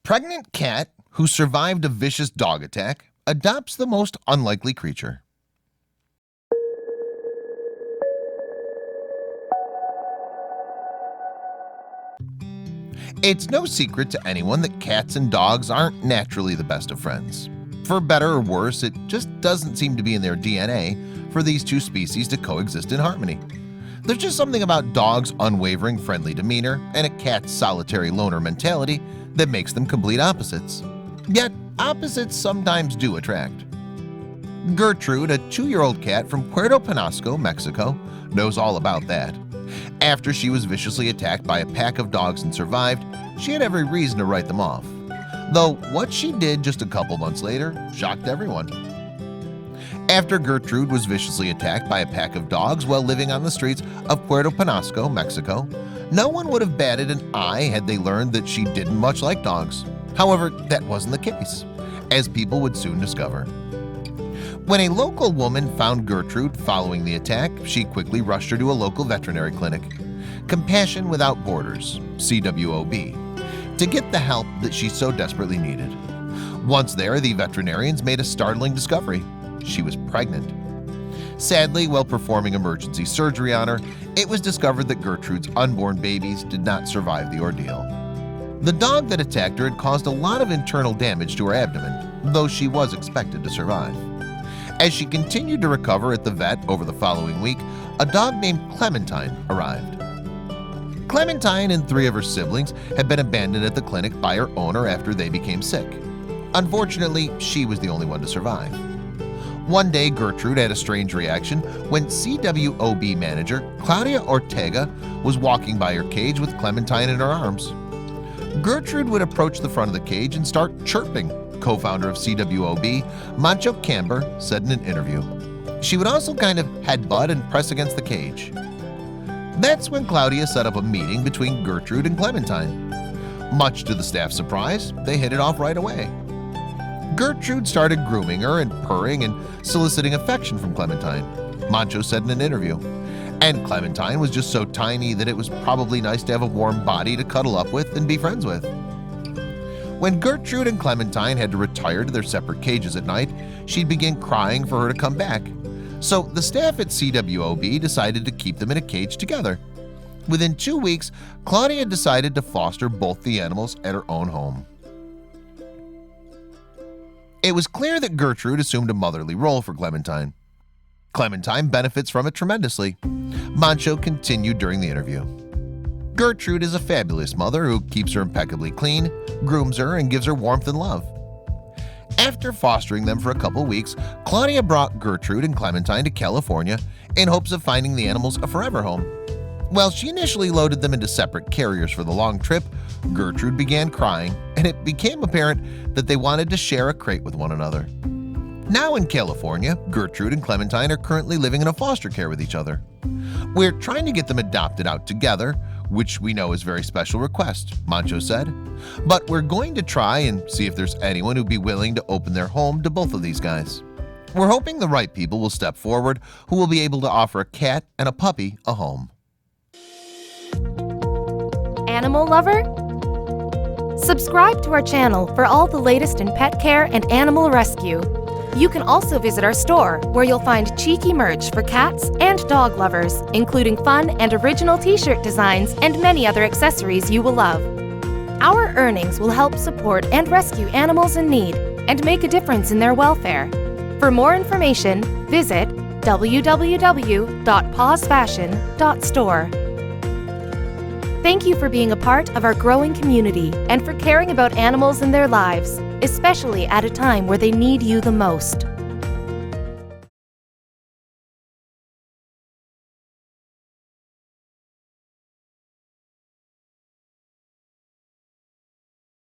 Pregnant cat who survived a vicious dog attack adopts the most unlikely creature. It's no secret to anyone that cats and dogs aren't naturally the best of friends. For better or worse, it just doesn't seem to be in their DNA for these two species to coexist in harmony. There's just something about dogs' unwavering friendly demeanor and a cat's solitary loner mentality that makes them complete opposites. Yet, opposites sometimes do attract. Gertrude, a 2-year-old cat from Puerto Penasco, Mexico, knows all about that. After she was viciously attacked by a pack of dogs and survived, she had every reason to write them off. Though what she did just a couple months later shocked everyone. After Gertrude was viciously attacked by a pack of dogs while living on the streets of Puerto Penasco, Mexico, no one would have batted an eye had they learned that she didn't much like dogs. However, that wasn't the case, as people would soon discover. When a local woman found Gertrude following the attack, she quickly rushed her to a local veterinary clinic, Compassion Without Borders, CWOB, to get the help that she so desperately needed. Once there, the veterinarians made a startling discovery. She was pregnant. Sadly, while performing emergency surgery on her, it was discovered that Gertrude's unborn babies did not survive the ordeal. The dog that attacked her had caused a lot of internal damage to her abdomen, though she was expected to survive. As she continued to recover at the vet over the following week, a dog named Clementine arrived. Clementine and 3 of her siblings had been abandoned at the clinic by her owner after they became sick. Unfortunately, she was the only one to survive. One day, Gertrude had a strange reaction when CWOB manager Claudia Ortega was walking by her cage with Clementine in her arms. Gertrude would approach the front of the cage and start chirping, co-founder of CWOB, Mancho Camber, said in an interview. She would also kind of headbutt and press against the cage. That's when Claudia set up a meeting between Gertrude and Clementine. Much to the staff's surprise, they hit it off right away. Gertrude started grooming her and purring and soliciting affection from Clementine, Mancho said in an interview. And Clementine was just so tiny that it was probably nice to have a warm body to cuddle up with and be friends with. When Gertrude and Clementine had to retire to their separate cages at night, she'd begin crying for her to come back. So the staff at CWOB decided to keep them in a cage together. Within 2 weeks, Claudia decided to foster both the animals at her own home. It was clear that Gertrude assumed a motherly role for Clementine. Clementine benefits from it tremendously, Mancho continued during the interview. Gertrude is a fabulous mother who keeps her impeccably clean, grooms her, and gives her warmth and love. After fostering them for a couple weeks, Claudia brought Gertrude and Clementine to California in hopes of finding the animals a forever home. While she initially loaded them into separate carriers for the long trip, Gertrude began crying, and it became apparent that they wanted to share a crate with one another. Now in California, Gertrude and Clementine are currently living in a foster care with each other. We're trying to get them adopted out together, which we know is a very special request, Mancho said. But we're going to try and see if there's anyone who'd be willing to open their home to both of these guys. We're hoping the right people will step forward who will be able to offer a cat and a puppy a home. Animal lover? Subscribe to our channel for all the latest in pet care and animal rescue. You can also visit our store, where you'll find cheeky merch for cats and dog lovers, including fun and original t-shirt designs and many other accessories you will love. Our earnings will help support and rescue animals in need and make a difference in their welfare. For more information, visit www.pawsfashion.store. Thank you for being a part of our growing community and for caring about animals and their lives, especially at a time where they need you the most.